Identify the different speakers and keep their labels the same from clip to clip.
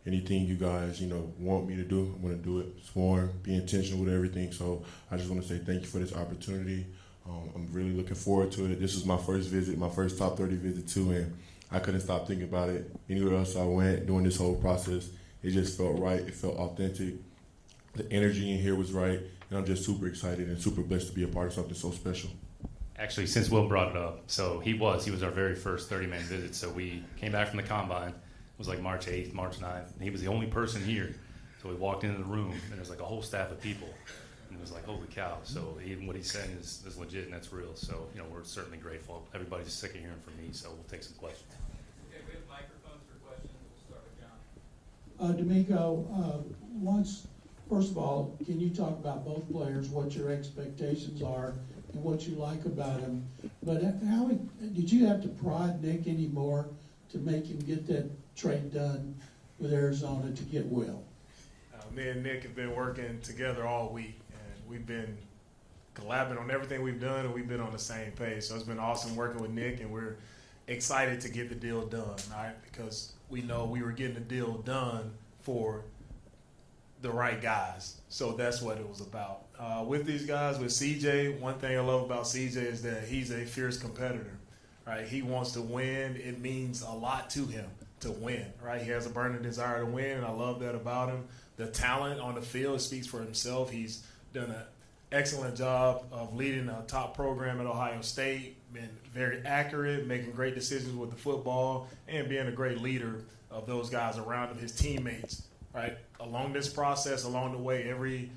Speaker 1: anything you guys, want me to do, I'm going to do it. Sworn, be intentional with everything. So I just want to say thank you for this opportunity. I'm really looking forward to it. This was my first visit, my first top 30 visit too, and I couldn't stop thinking about it. Anywhere else I went during this whole process, it just felt right. It felt authentic. The energy in here was right, and I'm just super excited and super blessed to be a part of something so special.
Speaker 2: Actually, since Will brought it up, so he was our very first 30-man visit. So we came back from the combine. It was like March 8th, March 9th. And he was the only person here. So we walked into the room, and there's like a whole staff of people. And it was like, holy cow. So even what he's saying is legit, and that's real. So, we're certainly grateful. Everybody's sick of hearing from me, so we'll take some questions.
Speaker 3: Okay, we have microphones for questions. We'll start with John.
Speaker 4: D'Amico, first of all, can you talk about both players, what your expectations are, and what you like about them? But how did you have to prod Nick anymore to make him get that trade done with Arizona to get Will?
Speaker 5: Me and Nick have been working together all week, and we've been collabing on everything we've done, and we've been on the same page. So it's been awesome working with Nick, and we're excited to get the deal done, all right? Because we know we were getting the deal done for the right guys. So that's what it was about. With these guys, with CJ, one thing I love about CJ is that he's a fierce competitor, right? He wants to win. It means a lot to him to win, right? He has a burning desire to win, and I love that about him. The talent on the field speaks for himself. He's done an excellent job of leading a top program at Ohio State, been very accurate, making great decisions with the football, and being a great leader of those guys around him, his teammates, right? Along this process, along the way, every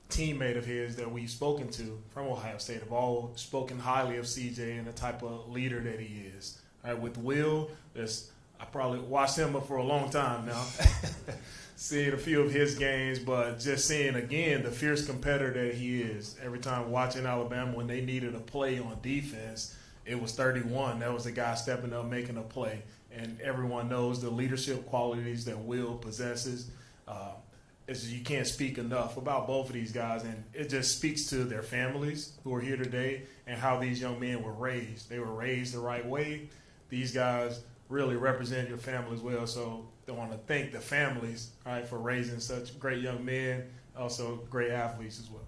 Speaker 5: teammate of his that we've spoken to from Ohio State have all spoken highly of CJ and the type of leader that he is. All right, with Will, I probably watched him for a long time now, seeing a few of his games, but just seeing, again, the fierce competitor that he is. Every time watching Alabama, when they needed a play on defense, it was 31. That was the guy stepping up, making a play. And everyone knows the leadership qualities that Will possesses. You can't speak enough about both of these guys, and it just speaks to their families who are here today and how these young men were raised. They were raised the right way. These guys really represent your family as well, so I want to thank the families, right, for raising such great young men, also great athletes as well.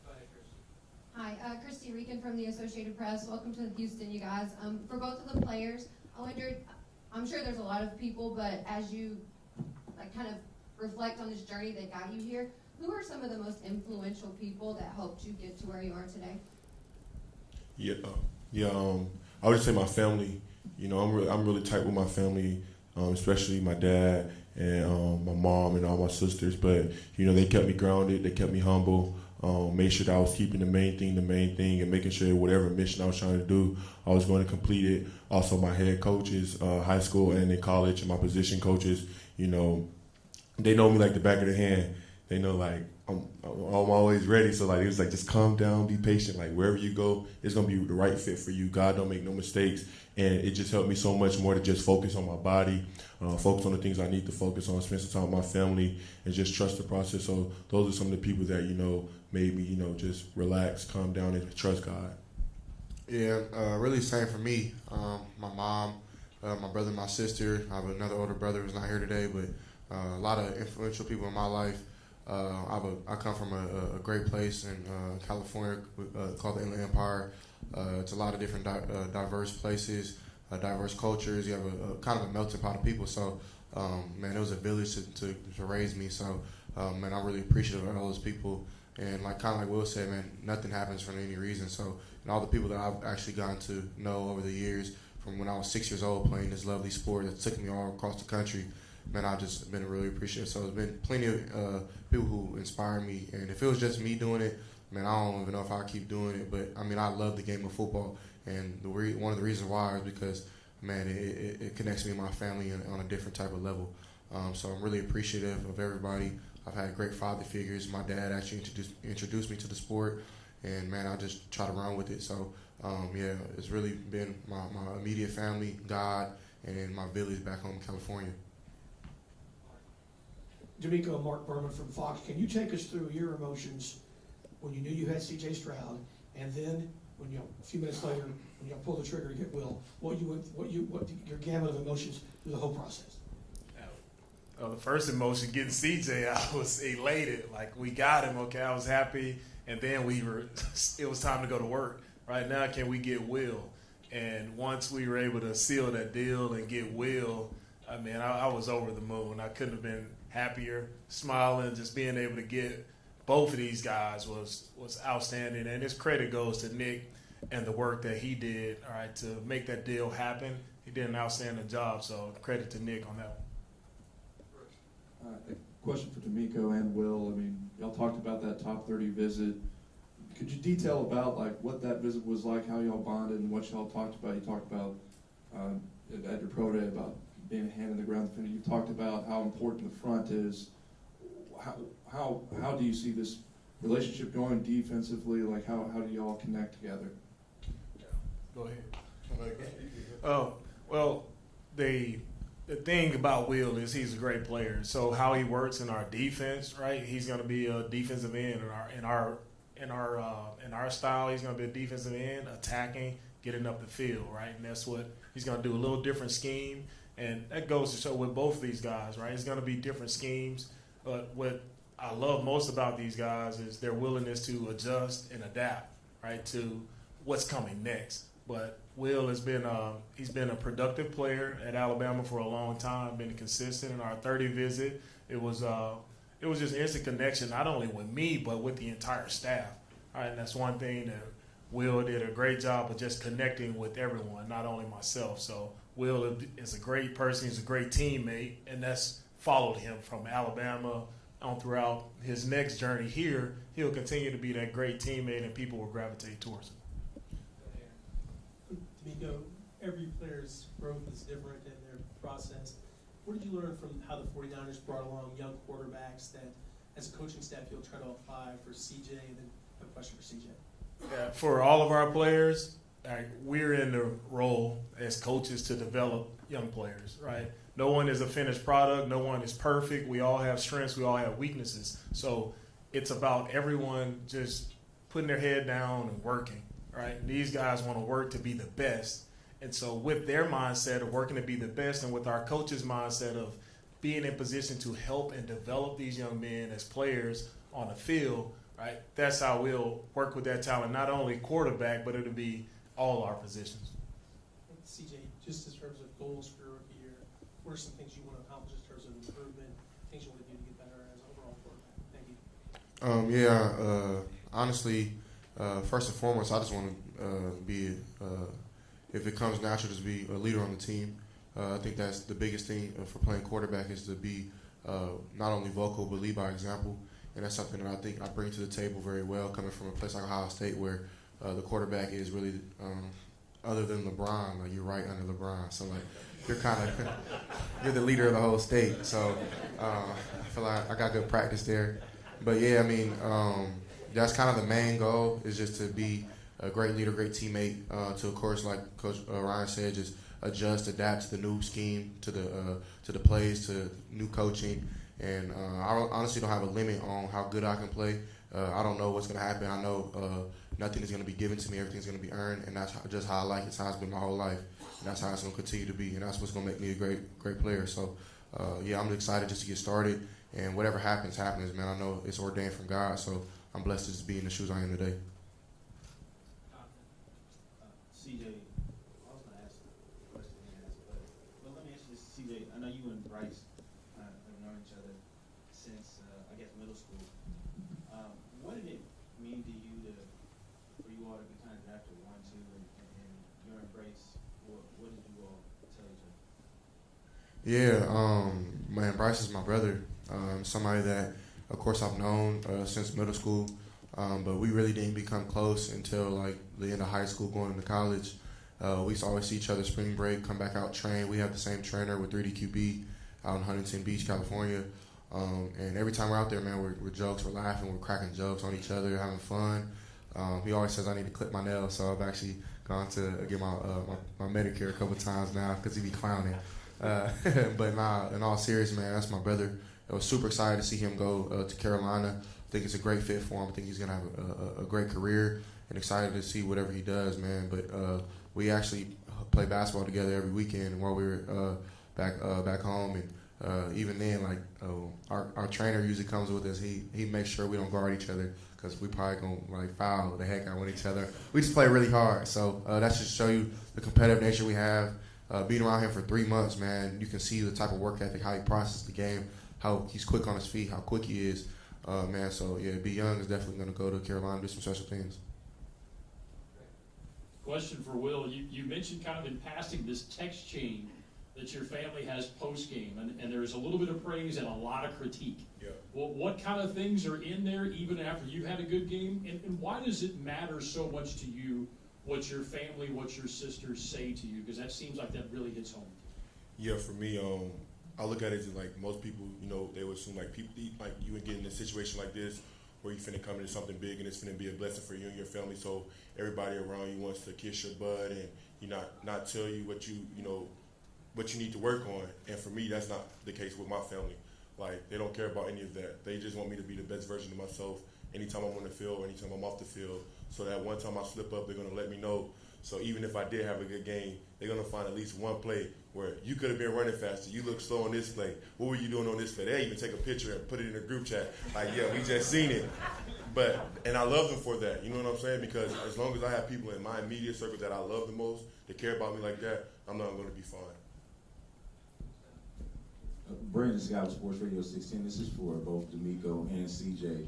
Speaker 3: Go ahead, Christy.
Speaker 6: Hi, Christy Reekin from the Associated Press. Welcome to Houston, you guys. For both of the players, I wondered, I'm sure there's a lot of people, but as you kind of reflect on this journey that got you here, who are some of the most influential people that helped you get to where you are today?
Speaker 1: I would just say my family. I'm really tight with my family, especially my dad and my mom and all my sisters. But they kept me grounded, they kept me humble. Made sure that I was keeping the main thing, and making sure whatever mission I was trying to do, I was going to complete it. Also, my head coaches, high school and in college, and my position coaches, they know me like the back of their hand. They know I'm always ready. So it was just calm down, be patient. Wherever you go, it's gonna be the right fit for you. God don't make no mistakes, and it just helped me so much more to just focus on my body, focus on the things I need to focus on, spend some time with my family, and just trust the process. So those are some of the people that made me just relax, calm down, and trust God.
Speaker 7: Yeah, really same for me. My mom, my brother, my sister. I have another older brother who's not here today, but a lot of influential people in my life. I come from a great place in California called the Inland Empire. It's a lot of different diverse places, diverse cultures. You have a kind of a melting pot of people. So, it was a village to raise me. So, I'm really appreciative of all those people. And kind of like Will said, man, nothing happens for any reason. So, and all the people that I've actually gotten to know over the years, from when I was 6 years old playing this lovely sport that took me all across the country, man, I've just been really appreciative. So there's been plenty of people who inspire me. And if it was just me doing it, man, I don't even know if I keep doing it. But, I love the game of football. And one of the reasons why is because, man, it connects me and my family on a different type of level. So I'm really appreciative of everybody. I've had great father figures. My dad actually introduced me to the sport. And, man, I just try to run with it. So, it's really been my immediate family, God, and then my village back home in California.
Speaker 8: D'Amico, Mark Berman from Fox. Can you take us through your emotions when you knew you had C.J. Stroud, and then when a few minutes later, when you pull the trigger to get Will, what your gamut of emotions through the whole process?
Speaker 5: the first emotion, getting CJ, I was elated. Like, we got him, okay, I was happy. And then it was time to go to work. Right now, can we get Will? And once we were able to seal that deal and get Will, I mean, I was over the moon. I couldn't have been happier, smiling, just being able to get both of these guys was outstanding. And his credit goes to Nick and the work that he did, all right, to make that deal happen. He did an outstanding job, so credit to Nick on that one.
Speaker 9: A question for D'Amico and Will. I mean, y'all talked about that top 30 visit. Could you detail about like what that visit was like, how y'all bonded, and what y'all talked about? You talked about at your pro day about being a hand in the ground defender. You talked about how important the front is. How do you see this relationship going defensively? Like how do y'all connect together?
Speaker 5: Go ahead. Well, the thing about Will is he's a great player. So how he works in our defense, right? He's going to be a defensive end in our style. He's going to be a defensive end, attacking, getting up the field, right? And that's what he's going to do. A little different scheme, and that goes to show with both of these guys, right? It's going to be different schemes. But what I love most about these guys is their willingness to adjust and adapt, right, to what's coming next. But Will has been he's been a productive player at Alabama for a long time, been consistent. In our 30 visit, it was just instant connection, not only with me, but with the entire staff. All right, and that's one thing that Will did a great job of just connecting with everyone, not only myself. So Will is a great person, he's a great teammate, and that's followed him from Alabama on throughout his next journey here. He'll continue to be that great teammate, and people will gravitate towards him.
Speaker 10: D'Amico, every player's growth is different in their process. What did you learn from how the 49ers brought along young quarterbacks that, as a coaching staff, you'll try to apply for CJ? And then I have a question for CJ.
Speaker 5: Yeah, for all of our players, we're in the role as coaches to develop young players, right? No one is a finished product. No one is perfect. We all have strengths. We all have weaknesses. So it's about everyone just putting their head down and working, right? And these guys want to work to be the best. And so with their mindset of working to be the best, and with our coaches' mindset of being in position to help and develop these young men as players on the field, right, that's how we'll work with that talent, not only quarterback, but it'll be all our positions.
Speaker 10: CJ, just in terms of goals for your rookie year, what are some things you want to accomplish in terms of improvement, things you want to do to get better as an overall quarterback? Thank you.
Speaker 7: Honestly, first and foremost, I just want to be, if it comes natural, just be a leader on the team. I think that's the biggest thing for playing quarterback is to be not only vocal but lead by example. And that's something that I think I bring to the table very well, coming from a place like Ohio State where the quarterback is really, other than LeBron, like you're right under LeBron. So like you're kind of you're the leader of the whole state. So I feel like I got good practice there. But yeah, I mean, that's kind of the main goal is just to be a great leader, great teammate. To of course, like Coach Ryan said, just adjust, adapt to the new scheme, to the plays, to new coaching. And I honestly don't have a limit on how good I can play. I don't know what's going to happen. I know nothing is going to be given to me. Everything's going to be earned, and that's just how I like it. It's how it's been my whole life, and that's how it's going to continue to be. And that's what's going to make me a great player. So, yeah, I'm excited just to get started. And whatever happens, man. I know it's ordained from God, so I'm blessed to just be in the shoes I am today.
Speaker 11: CJ, I was going to ask a question, but let me ask you this, CJ. I know you and Bryce have known each other since, I guess, middle school. What did it mean to you for you all to be kind of drafted 1, 2, and your embrace? What did you all tell each other?
Speaker 7: Yeah, man, Bryce is my brother. Somebody that, of course, I've known since middle school, but we really didn't become close until like the end of high school, going into college. We used to always see each other spring break, come back out, train. We have the same trainer with 3DQB out in Huntington Beach, California. And every time we're out there, man, we're jokes, we're laughing, we're cracking jokes on each other, having fun. He always says I need to clip my nails, so I've actually gone to get my Medicare a couple times now because he be clowning. But nah, in all seriousness, man, that's my brother. I was super excited to see him go to Carolina. I think it's a great fit for him. I think he's going to have a great career, and excited to see whatever he does, man. But we actually play basketball together every weekend while we were back home, and even then, like our trainer usually comes with us. He makes sure we don't guard each other because we probably gonna like foul the heck out with each other. We just play really hard. So that should show you the competitive nature we have. Being around him for 3 months, man, you can see the type of work ethic, how he processes the game, how he's quick on his feet, how quick he is, man. So yeah, B. Young is definitely gonna go to Carolina and do some special things.
Speaker 12: Question for Will. You mentioned kind of in passing this text chain that your family has post-game, and there's a little bit of praise and a lot of critique.
Speaker 1: Yeah.
Speaker 12: Well, what kind of things are in there even after you had a good game, and why does it matter so much to you what your family, what your sisters say to you? Because that seems like that really hits home.
Speaker 1: Yeah, for me, I look at it as like most people, you know, they would assume like people, like you would get in a situation like this where you finna come into something big and it's finna be a blessing for you and your family. So everybody around you wants to kiss your butt and not tell you what you know what you need to work on. And for me, that's not the case with my family. Like they don't care about any of that. They just want me to be the best version of myself anytime I'm on the field, anytime I'm off the field. So that one time I slip up, they're gonna let me know. So even if I did have a good game, they're gonna find at least one play where you could have been running faster. You look slow on this play. What were you doing on this play? They even take a picture and put it in the group chat. Like, yeah, we just seen it. And I love them for that. You know what I'm saying? Because as long as I have people in my immediate circle that I love the most, that care about me like that, I'm not gonna be fine.
Speaker 13: Brandon Scott, Sports Radio 16. This is for both D'Amico and CJ.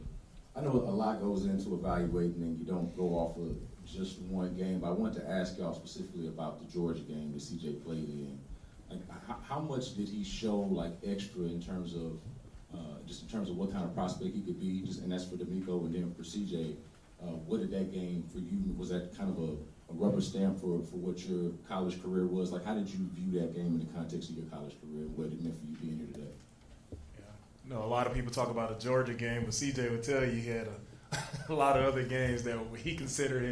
Speaker 13: I know a lot goes into evaluating, and you don't go off of just one game, but I wanted to ask y'all specifically about the Georgia game that CJ played in. Like, how much did he show, like, extra in terms of, just in terms of what kind of prospect he could be, and that's for D'Amico, and then for CJ, what did that game for you, was that kind of a rubber stamp for what your college career was? Like, how did you view that game in the context of your college career and what it meant for you being here today?
Speaker 5: You know, a lot of people talk about the Georgia game, but CJ would tell you he had a lot of other games that he considered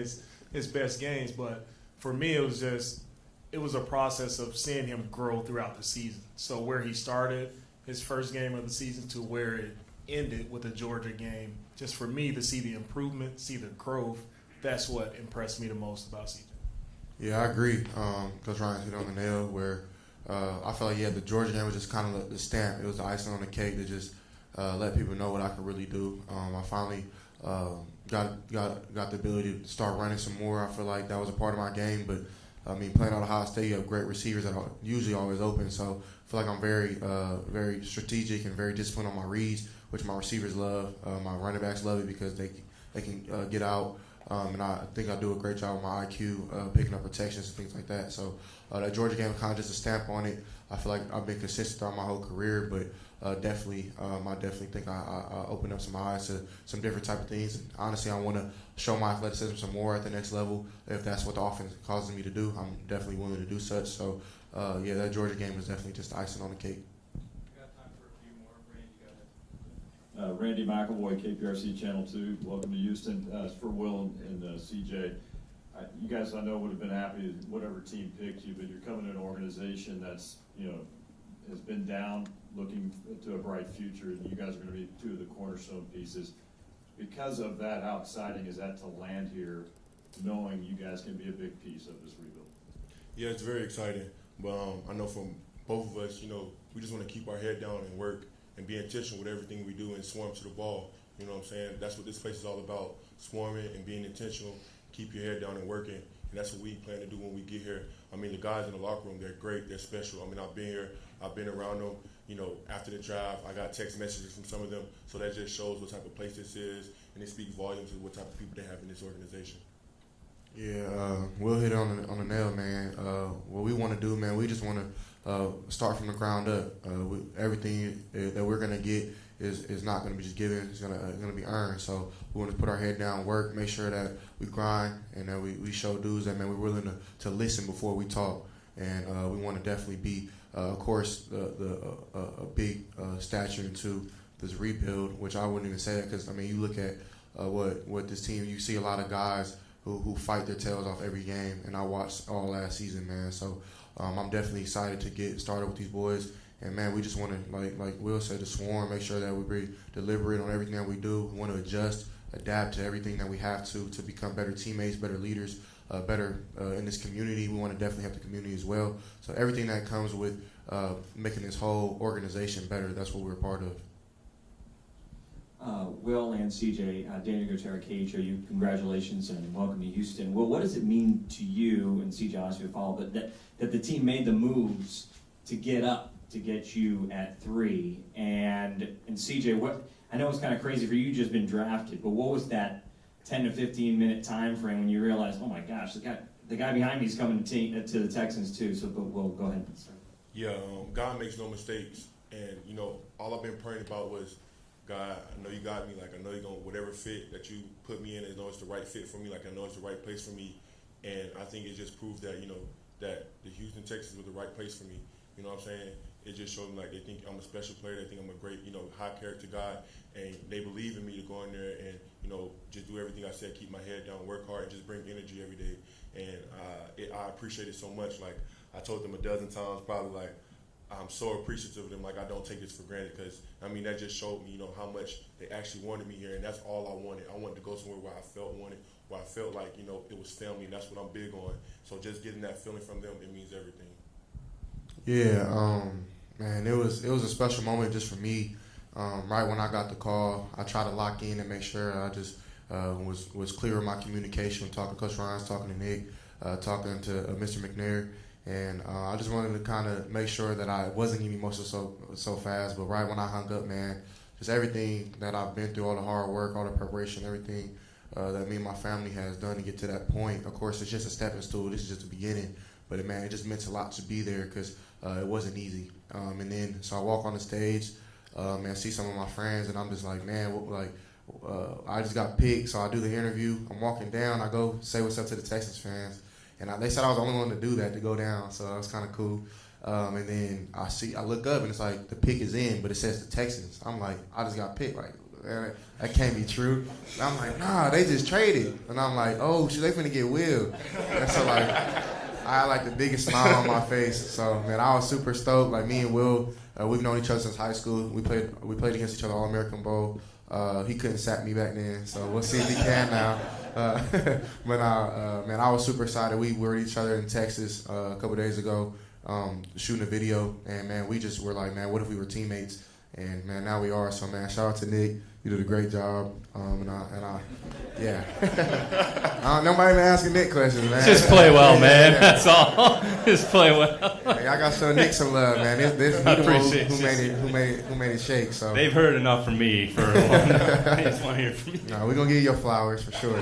Speaker 5: his best games. But for me, it was a process of seeing him grow throughout the season. So where he started his first game of the season to where it ended with the Georgia game, just for me to see the improvement, see the growth, that's what impressed me the most about CJ.
Speaker 7: Yeah, I agree. Coach Ryan hit on the nail where I felt like, yeah, the Georgia game was just kind of the stamp. It was the icing on the cake to just let people know what I could really do. I finally got the ability to start running some more. I feel like that was a part of my game. But, I mean, playing out of Ohio State, you have great receivers that are usually always open. So I feel like I'm very strategic and very disciplined on my reads, which my receivers love. My running backs love it because they can get out. And I think I do a great job with my IQ, picking up protections and things like that. So that Georgia game kind of just a stamp on it. I feel like I've been consistent throughout my whole career, but I definitely think I opened up some eyes to some different type of things. And honestly, I want to show my athleticism some more at the next level. If that's what the offense causes me to do, I'm definitely willing to do such. So, yeah, that Georgia game was definitely just icing on the cake.
Speaker 3: We got time for a few more. Randy, go ahead.
Speaker 14: Randy McElroy, KPRC Channel 2. Welcome to Houston. It's for Will and CJ. You guys, I know, would have been happy whatever team picked you, but you're coming to an organization that's, has been down, looking to a bright future, and you guys are going to be two of the cornerstone pieces. Because of that, how exciting is that to land here, knowing you guys can be a big piece of this rebuild?
Speaker 1: Yeah, it's very exciting. But I know from both of us, we just want to keep our head down and work and be intentional with everything we do and swarm to the ball. You know what I'm saying? That's what this place is all about, swarming and being intentional, keep your head down and working. And that's what we plan to do when we get here. I mean, the guys in the locker room, they're great, they're special. I mean, I've been here, I've been around them. After the drive, I got text messages from some of them. So that just shows what type of place this is, and it speaks volumes of what type of people they have in this organization.
Speaker 7: Yeah, we'll hit it on the nail, man. What we want to do, man, we just want to start from the ground up. Everything that we're going to get is not going to be just given. It's going to be earned. So we want to put our head down, work, make sure that we grind, and that we show dudes that, man, we're willing to listen before we talk. And we want to definitely be, of course, a big stature into this rebuild, which I wouldn't even say that because, I mean, you look at what this team, you see a lot of guys who fight their tails off every game, and I watched all last season, man. So I'm definitely excited to get started with these boys. And, man, we just want to, like Will said, to swarm, make sure that we be deliberate on everything that we do. We want to adjust, adapt to everything that we have to become better teammates, better leaders, better in this community. We want to definitely have the community as well. So everything that comes with making this whole organization better. That's what we're a part of.
Speaker 15: Will and CJ, Daniel Gutierrez, KHOU, congratulations and welcome to Houston. Will, what does it mean to you, and CJ, I'll ask you to follow, but that the team made the moves to get up to get you at 3? And CJ, what, I know it's kind of crazy for you, you've just been drafted, but what was that 10 to 15 minute time frame when you realized, oh my gosh, the guy behind me is coming to the Texans too? So, but Will, go ahead.
Speaker 1: Yeah, God makes no mistakes, and you know, all I've been praying about was, God, I know you got me. Like, I know you're going to, whatever fit that you put me in, I know it's the right fit for me. Like, I know it's the right place for me. And I think it just proves that, you know, that the Houston Texans were the right place for me. You know what I'm saying? It just showed them, like, they think I'm a special player. They think I'm a great, you know, high character guy. And they believe in me to go in there and, you know, just do everything I said, keep my head down, work hard, and just bring energy every day. And I appreciate it so much. Like, I told them a dozen times, probably, like, I'm so appreciative of them. Like, I don't take this for granted because, I mean, that just showed me, you know, how much they actually wanted me here, and that's all I wanted. I wanted to go somewhere where I felt wanted, where I felt like, you know, it was family, and that's what I'm big on. So just getting that feeling from them, it means everything.
Speaker 7: Yeah, man, it was a special moment just for me. Right when I got the call, I tried to lock in and make sure I just was clear with my communication, talking to Coach Ryan, talking to Nick, talking to Mr. McNair. And I just wanted to kind of make sure that I wasn't getting emotional so fast. But right when I hung up, man, just everything that I've been through, all the hard work, all the preparation, everything that me and my family has done to get to that point. Of course, it's just a stepping stool. This is just the beginning. But, man, it just meant a lot to be there because it wasn't easy. And then so I walk on the stage and see some of my friends, and I'm just like, man, I just got picked. So I do the interview. I'm walking down. I go say what's up to the Texans fans. And they said I was the only one to do that, to go down, so that was kind of cool. And then I look up, and it's like the pick is in, but it says the Texans. I'm like, I just got picked. Like, that can't be true. And I'm like, nah, they just traded. And I'm like, oh, shit, they finna get Will. And so, like, I had, like, the biggest smile on my face. So, man, I was super stoked. Like, me and Will, we've known each other since high school. We played against each other All-American Bowl. He couldn't sack me back then, so we'll see if he can now. But man, I was super excited. We were with each other in Texas a couple days ago, shooting a video, and man, we just were like, man, what if we were teammates? And man, now we are. So man, shout out to Nick. You did a great job. Yeah. Nobody been asking Nick questions, man.
Speaker 2: Just play well, man. Yeah. That's all. Just play well.
Speaker 7: Yeah, I got to show Nick some love, man. This
Speaker 2: I appreciate
Speaker 7: who made it shake. So
Speaker 2: they've heard enough from me for a while. They just want to hear from you.
Speaker 7: No, we're gonna give you your flowers for sure.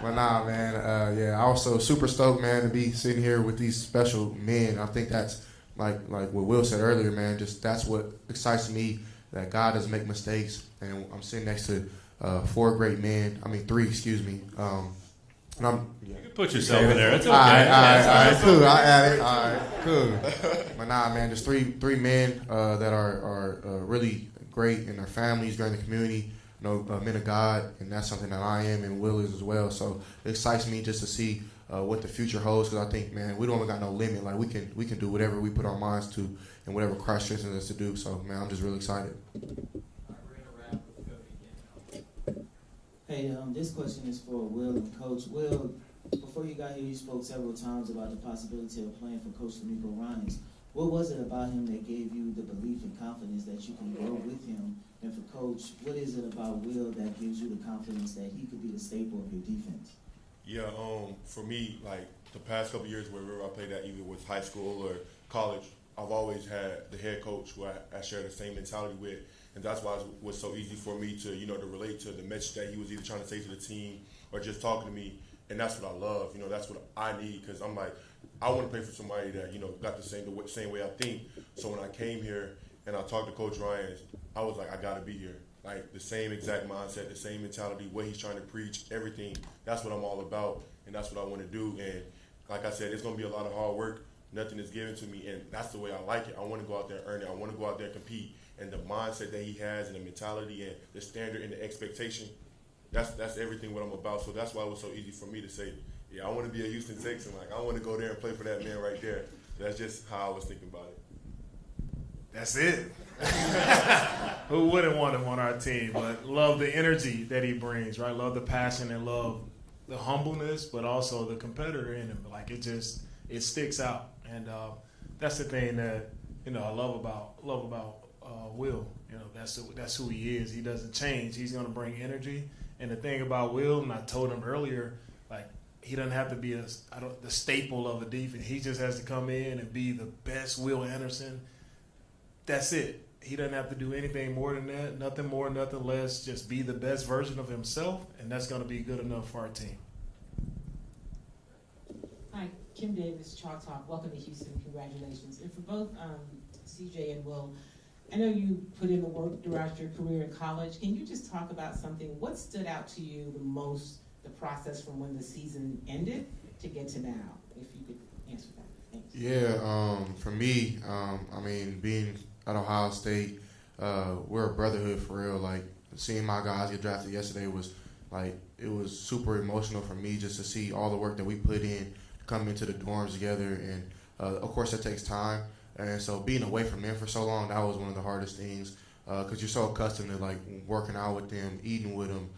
Speaker 7: But nah, man. Yeah, I was so super stoked, man, to be sitting here with these special men. I think that's like what Will said earlier, man. Just that's what excites me. That God doesn't make mistakes, and I'm sitting next to 4 great men. I mean 3, excuse me. And
Speaker 2: you can put yourself in there. It's okay.
Speaker 7: All right, cool. I add it. All right, cool. But nah, man, just three men that are really great in their families, great in the community. You know, men of God, and that's something that I am and Will is as well. So it excites me just to see what the future holds, because I think, man, we don't got no limit. Like we can do whatever we put our minds to, and whatever Christ strengthens us to do. So man, I'm just really excited.
Speaker 16: Hey, this question is for Will and Coach. Will, before you got here, you spoke several times about the possibility of playing for Coach D'Amico Ryans. What was it about him that gave you the belief and confidence that you can grow with him? And for Coach, what is it about Will that gives you the confidence that he could be the staple of your defense?
Speaker 1: Yeah, for me, like the past couple years, wherever I played at, either was high school or college, I've always had the head coach who I share the same mentality with. And that's why it was so easy for me to, you know, to relate to the message that he was either trying to say to the team or just talking to me. And that's what I love. You know, that's what I need, because I'm like, I want to play for somebody that, you know, got the same way I think. So when I came here and I talked to Coach Ryan, I was like, I got to be here. Like the same exact mindset, the same mentality, what he's trying to preach, everything. That's what I'm all about, and that's what I want to do. And like I said, it's going to be a lot of hard work. Nothing is given to me, and that's the way I like it. I want to go out there and earn it. I want to go out there and compete. And the mindset that he has, and the mentality, and the standard, and the expectation, that's everything what I'm about. So that's why it was so easy for me to say, yeah, I want to be a Houston Texan. Like, I want to go there and play for that man right there. That's just how I was thinking about it.
Speaker 5: That's it. Who wouldn't want him on our team? But love the energy that he brings, right? Love the passion and love the humbleness, but also the competitor in him. Like, it sticks out. And that's the thing that I love about Will. That's who he is. He doesn't change. He's going to bring energy. And the thing about Will, and I told him earlier, like he doesn't have to be the staple of a defense. He just has to come in and be the best Will Anderson. That's it. He doesn't have to do anything more than that. Nothing more, nothing less. Just be the best version of himself, and that's going to be good enough for our team.
Speaker 17: Hi, Kim Davis, Chalk Talk. Welcome to Houston. Congratulations. And for both CJ and Will, I know you put in the work throughout your career in college. Can you just talk about something? What stood out to you the most, the process from when the season ended to get to now? If you could answer that. Thanks.
Speaker 7: Yeah, for me, I mean, being at Ohio State, we're a brotherhood for real. Like, seeing my guys get drafted yesterday was, like, it was super emotional for me just to see all the work that we put in, come into the dorms together. And, of course, that takes time. And so being away from them for so long, that was one of the hardest things because you're so accustomed to, like, working out with them, eating with them,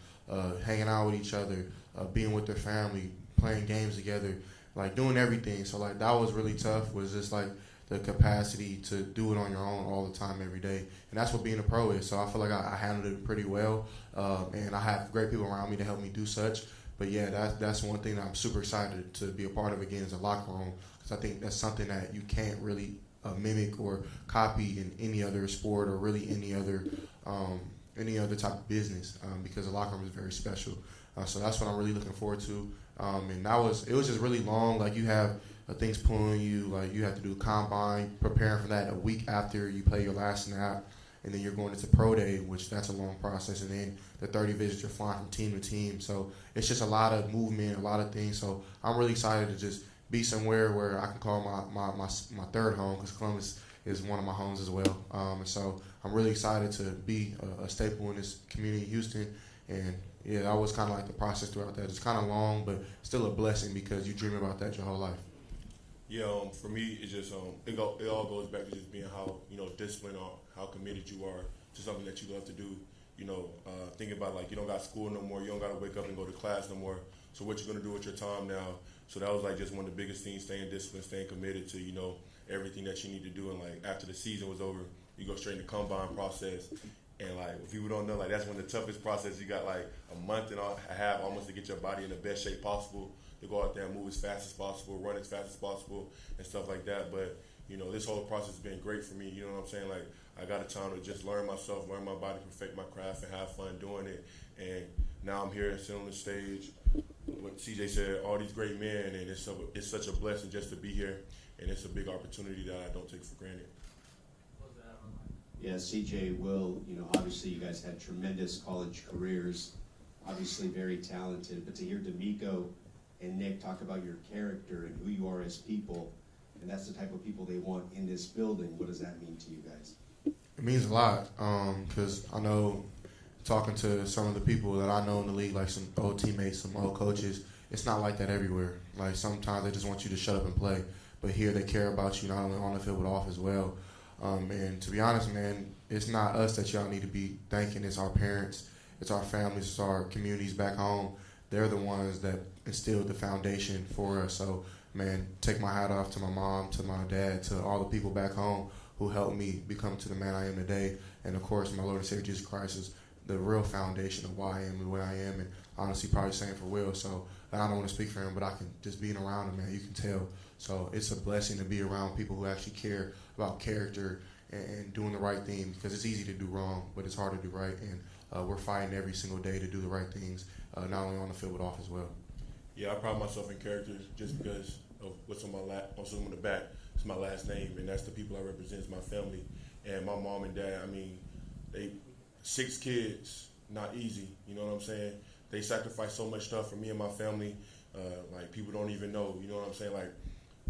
Speaker 7: hanging out with each other, being with their family, playing games together, like, doing everything. So, like, that was really tough, was just, like, the capacity to do it on your own all the time, every day. And that's what being a pro is. So I feel like I handled it pretty well, and I have great people around me to help me do such. But, yeah, that's one thing that I'm super excited to be a part of again is a locker room because I think that's something that you can't really mimic or copy in any other sport or really any other type of business because the locker room is very special. So that's what I'm really looking forward to. And it was just really long. Like you have things pulling you. Like you have to do combine, preparing for that a week after you play your last snap, and then you're going into pro day, which that's a long process. And then the 30 visits, you're flying from team to team. So it's just a lot of movement, a lot of things. So I'm really excited to just be somewhere where I can call my third home because Columbus is one of my homes as well. And so I'm really excited to be a staple in this community in Houston. And, yeah, that was kind of like the process throughout that. It's kind of long, but still a blessing because you dream about that your whole life.
Speaker 1: Yeah, for me, it's just it all goes back to just being how disciplined or how committed you are to something that you love to do. Thinking about like you don't got school no more, you don't got to wake up and go to class no more. So what you're gonna do with your time now? So that was like just one of the biggest things: staying disciplined, staying committed to everything that you need to do. And like after the season was over, you go straight into combine process. And like if people don't know, like that's one of the toughest processes. You got like a month and a half almost to get your body in the best shape possible, to go out there and move as fast as possible, run as fast as possible, and stuff like that. But this whole process has been great for me. You know what I'm saying? Like I got a time to just learn myself, learn my body, perfect my craft, and have fun doing it. And now I'm here sitting on the stage. What CJ said, all these great men, and it's such a blessing just to be here, and it's a big opportunity that I don't take for granted.
Speaker 18: Yeah, CJ, Will, obviously you guys had tremendous college careers, obviously very talented, but to hear D'Amico and Nick talk about your character and who you are as people, and that's the type of people they want in this building, what does that mean to you guys?
Speaker 7: It means a lot because I know talking to some of the people that I know in the league, like some old teammates, some old coaches, it's not like that everywhere. Like sometimes they just want you to shut up and play, but here they care about you not only on the field but off as well. And to be honest, man, it's not us that y'all need to be thanking. It's our parents, it's our families, it's our communities back home. They're the ones that instilled the foundation for us. So, man, take my hat off to my mom, to my dad, to all the people back home who helped me become to the man I am today. And, of course, my Lord and Savior Jesus Christ is the real foundation of why I am the way I am. And honestly, probably same for Will. So I don't want to speak for him, but I can just being around him, man, you can tell. So it's a blessing to be around people who actually care about character and doing the right thing because it's easy to do wrong, but it's hard to do right. And we're fighting every single day to do the right things, not only on the field but off as well.
Speaker 1: Yeah, I pride myself in character just because of what's on the back. It's my last name, and that's the people I represent. It's my family. And my mom and dad, they 6 kids, not easy. You know what I'm saying? They sacrificed so much stuff for me and my family. Like, people don't even know. You know what I'm saying? Like,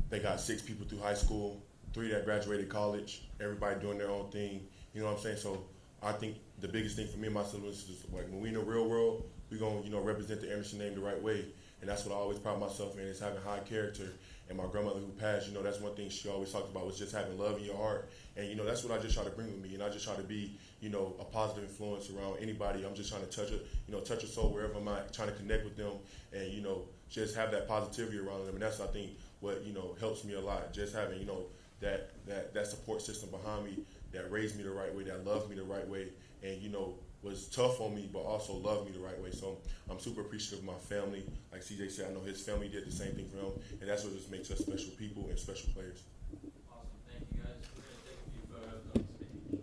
Speaker 1: they got 6 people through high school, 3 that graduated college, everybody doing their own thing. You know what I'm saying? So I think the biggest thing for me and my siblings is, like, when we in the real world, we're going to, represent the Anderson name the right way. And that's what I always pride myself in, is having high character. And my grandmother who passed, that's one thing she always talked about, was just having love in your heart. And, that's what I just try to bring with me. And I just try to be, a positive influence around anybody. I'm just trying to touch a soul wherever I'm at, trying to connect with them and, just have that positivity around them. And that's, I think, what, helps me a lot. Just having, that support system behind me that raised me the right way, that loved me the right way, and was tough on me, but also loved me the right way. So I'm super appreciative of my family. Like CJ said, I know his family did the same thing for him, and that's what just makes us special people and special players.
Speaker 3: Awesome. Thank you, guys. We're going to take a few photos on stage.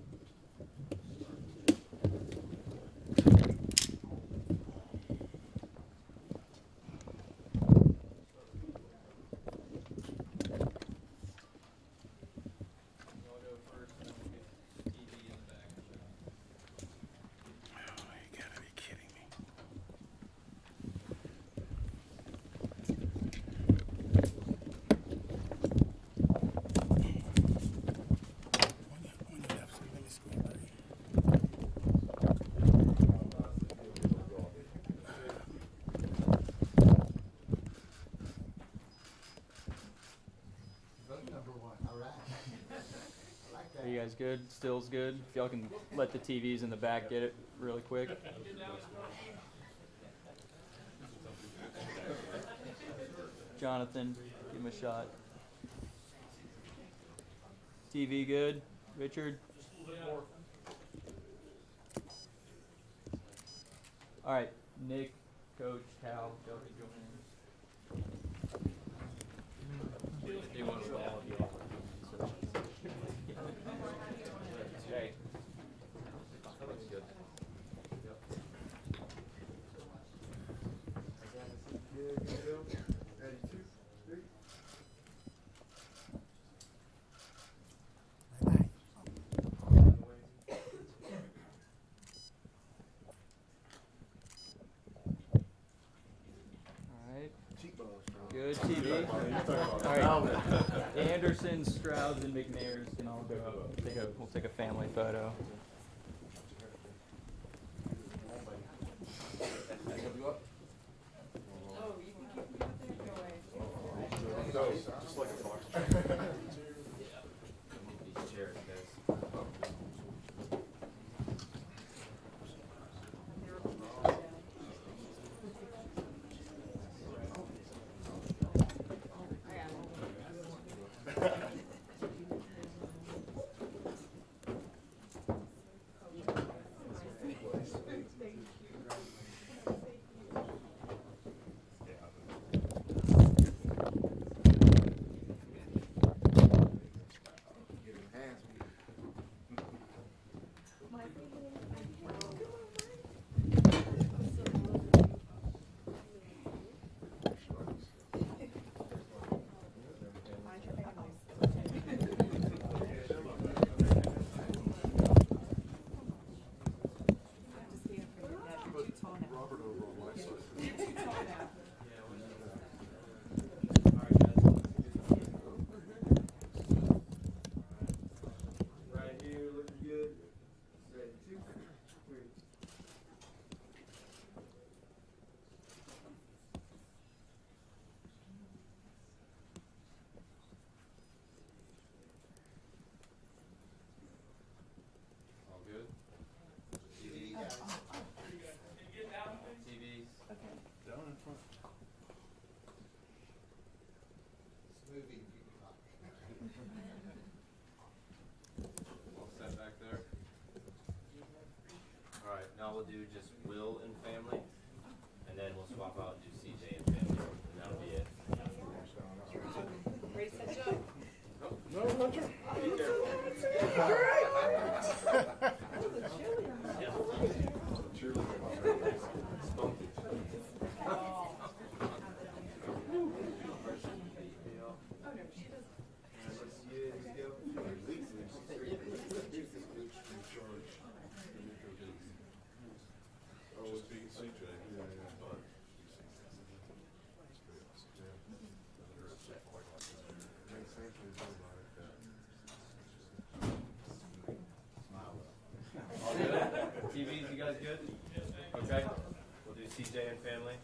Speaker 3: Y'all go first, and then we'll get TV in the back.
Speaker 1: You gotta be kidding me.
Speaker 3: Are you guys good? Still's good? If y'all can let the TVs in the back get it really quick. Jonathan, give him a shot. TV good? Richard? All right, Nick, Coach, Cal, go ahead. They want to all of y'all. Okay. That looks good. Good TV. All right. Anderson, Strauss, and McNair's can all go up. We'll take a family photo.
Speaker 7: Just like a box.
Speaker 19: Now we'll do just Will and family, and then we'll swap out and do CJ and family, and that'll be it.
Speaker 20: Race that jump.
Speaker 19: No, not true. Be careful. TVs, you guys good? Okay. We'll do CJ and family.